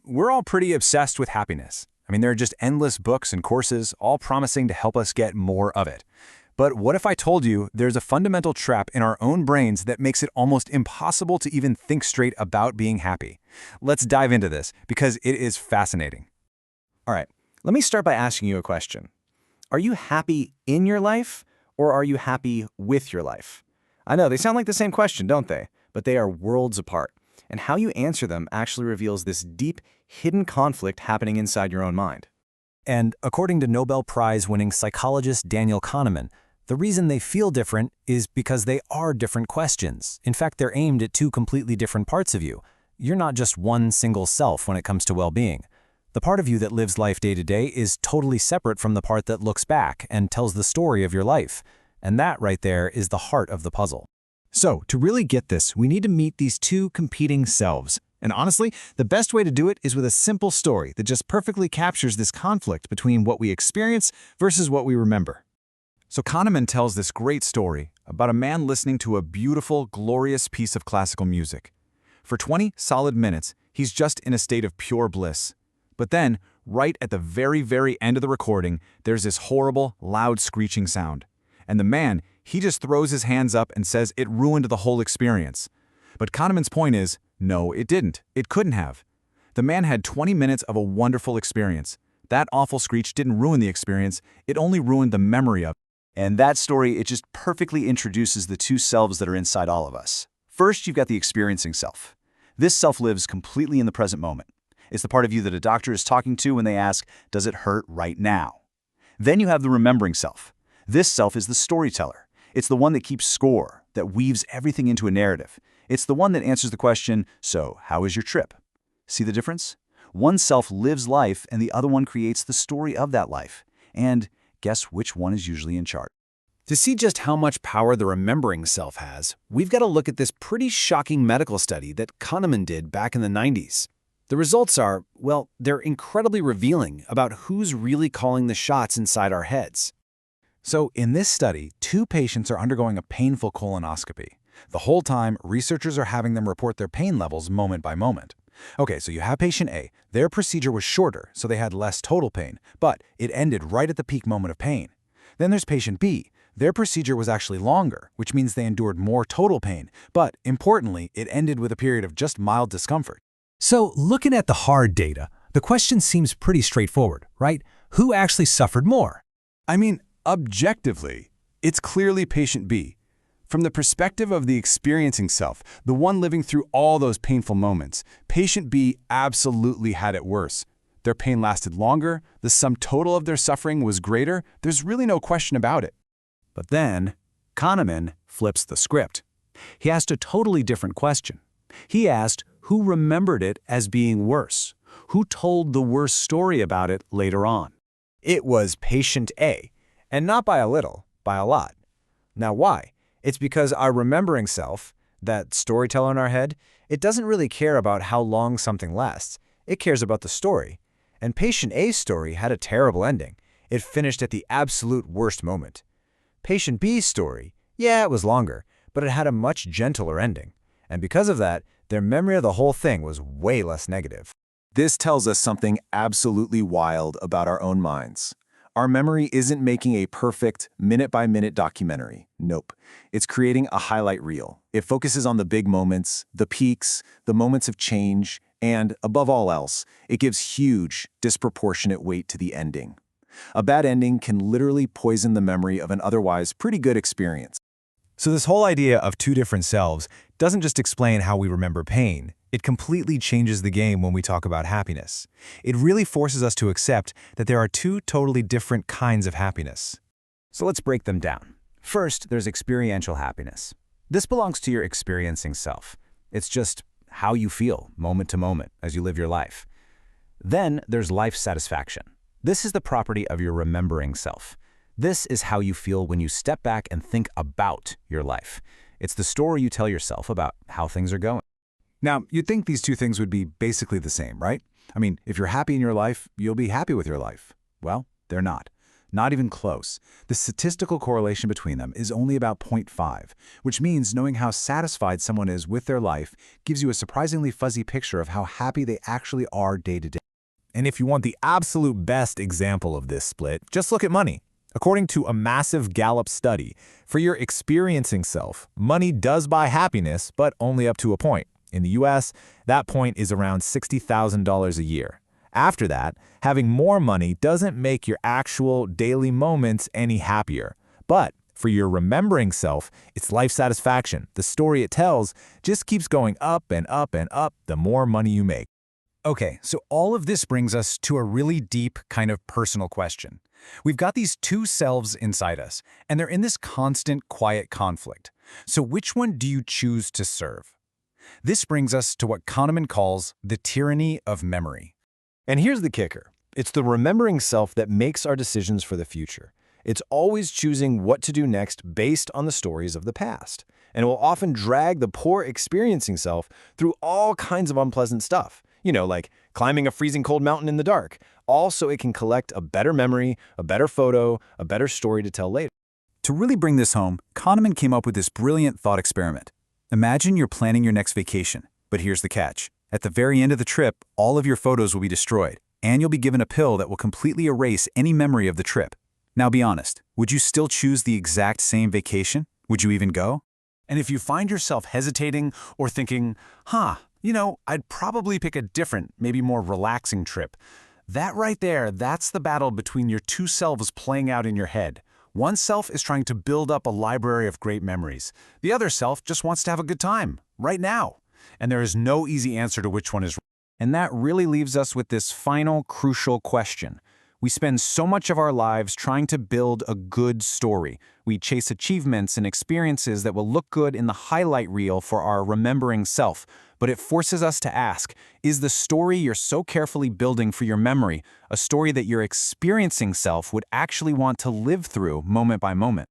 We're all pretty obsessed with happiness. There are just endless books and courses, all promising to help us get more of it. But what if I told you there's a fundamental trap in our own brains that makes it almost impossible to even think straight about being happy? Let's dive into this, because it is fascinating. All right, let me start by asking you a question. Are you happy in your life, or are you happy with your life? I know, they sound like the same question, don't they? But they are worlds apart. And how you answer them actually reveals this deep, hidden conflict happening inside your own mind. And according to Nobel Prize-winning psychologist Daniel Kahneman, the reason they feel different is because they are different questions. In fact, they're aimed at two completely different parts of you. You're not just one single self when it comes to well-being. The part of you that lives life day to day is totally separate from the part that looks back and tells the story of your life. And that right there is the heart of the puzzle. So, to really get this, we need to meet these two competing selves. And honestly, the best way to do it is with a simple story that just perfectly captures this conflict between what we experience versus what we remember. So Kahneman tells this great story about a man listening to a beautiful, glorious piece of classical music. For 20 solid minutes, he's just in a state of pure bliss. But then, right at the very, very end of the recording, there's this horrible, loud screeching sound. And the man, he just throws his hands up and says it ruined the whole experience. But Kahneman's point is, no, it didn't. It couldn't have. The man had 20 minutes of a wonderful experience. That awful screech didn't ruin the experience, it only ruined the memory of it. And that story, it just perfectly introduces the two selves that are inside all of us. First, you've got the experiencing self. This self lives completely in the present moment. It's the part of you that a doctor is talking to when they ask, does it hurt right now? Then you have the remembering self. This self is the storyteller. It's the one that keeps score, that weaves everything into a narrative. It's the one that answers the question, so how was your trip? See the difference? One self lives life and the other one creates the story of that life. And guess which one is usually in charge? To see just how much power the remembering self has, we've got to look at this pretty shocking medical study that Kahneman did back in the 90s. The results are, well, they're incredibly revealing about who's really calling the shots inside our heads. So in this study, 2 patients are undergoing a painful colonoscopy. The whole time, researchers are having them report their pain levels moment by moment. Okay, so you have patient A. Their procedure was shorter, so they had less total pain, but it ended right at the peak moment of pain. Then there's patient B. Their procedure was actually longer, which means they endured more total pain, but importantly, it ended with a period of just mild discomfort. So, looking at the hard data, the question seems pretty straightforward, right? Who actually suffered more? Objectively, it's clearly patient B. From the perspective of the experiencing self, the one living through all those painful moments, patient B absolutely had it worse. Their pain lasted longer, the sum total of their suffering was greater, there's really no question about it. But then, Kahneman flips the script. He asked a totally different question. He asked who remembered it as being worse, who told the worst story about it later on. It was patient A, and not by a little, by a lot. Now why? It's because our remembering self, that storyteller in our head, it doesn't really care about how long something lasts. It cares about the story. And patient A's story had a terrible ending. It finished at the absolute worst moment. Patient B's story, yeah, it was longer, but it had a much gentler ending. And because of that, their memory of the whole thing was way less negative. This tells us something absolutely wild about our own minds. Our memory isn't making a perfect, minute-by-minute documentary. Nope. It's creating a highlight reel. It focuses on the big moments, the peaks, the moments of change, and, above all else, it gives huge, disproportionate weight to the ending. A bad ending can literally poison the memory of an otherwise pretty good experience. So this whole idea of two different selves doesn't just explain how we remember pain. It completely changes the game when we talk about happiness. It really forces us to accept that there are two totally different kinds of happiness. So let's break them down. First, there's experiential happiness. This belongs to your experiencing self. It's just how you feel moment to moment as you live your life. Then there's life satisfaction. This is the property of your remembering self. This is how you feel when you step back and think about your life. It's the story you tell yourself about how things are going. Now, you'd think these two things would be basically the same, right? If you're happy in your life, you'll be happy with your life. Well, they're not. Not even close. The statistical correlation between them is only about 0.5, which means knowing how satisfied someone is with their life gives you a surprisingly fuzzy picture of how happy they actually are day to day. And if you want the absolute best example of this split, just look at money. According to a massive Gallup study, for your experiencing self, money does buy happiness, but only up to a point. In the US, that point is around $60,000 a year. After that, having more money doesn't make your actual daily moments any happier. But for your remembering self, its life satisfaction, the story it tells, just keeps going up and up and up the more money you make. Okay, so all of this brings us to a really deep, kind of personal question. We've got these two selves inside us, and they're in this constant, quiet conflict. So which one do you choose to serve? This brings us to what Kahneman calls the tyranny of memory. And here's the kicker. It's the remembering self that makes our decisions for the future. It's always choosing what to do next based on the stories of the past. And it will often drag the poor experiencing self through all kinds of unpleasant stuff. Like climbing a freezing cold mountain in the dark, all so it can collect a better memory, a better photo, a better story to tell later. To really bring this home, Kahneman came up with this brilliant thought experiment. Imagine you're planning your next vacation, but here's the catch. At the very end of the trip, all of your photos will be destroyed, and you'll be given a pill that will completely erase any memory of the trip. Now be honest, would you still choose the exact same vacation? Would you even go? And if you find yourself hesitating or thinking, I'd probably pick a different, maybe more relaxing trip. That right there, that's the battle between your two selves playing out in your head. One self is trying to build up a library of great memories. The other self just wants to have a good time, right now. And there is no easy answer to which one is right. And that really leaves us with this final, crucial question. We spend so much of our lives trying to build a good story. We chase achievements and experiences that will look good in the highlight reel for our remembering self. But it forces us to ask, is the story you're so carefully building for your memory a story that your experiencing self would actually want to live through moment by moment?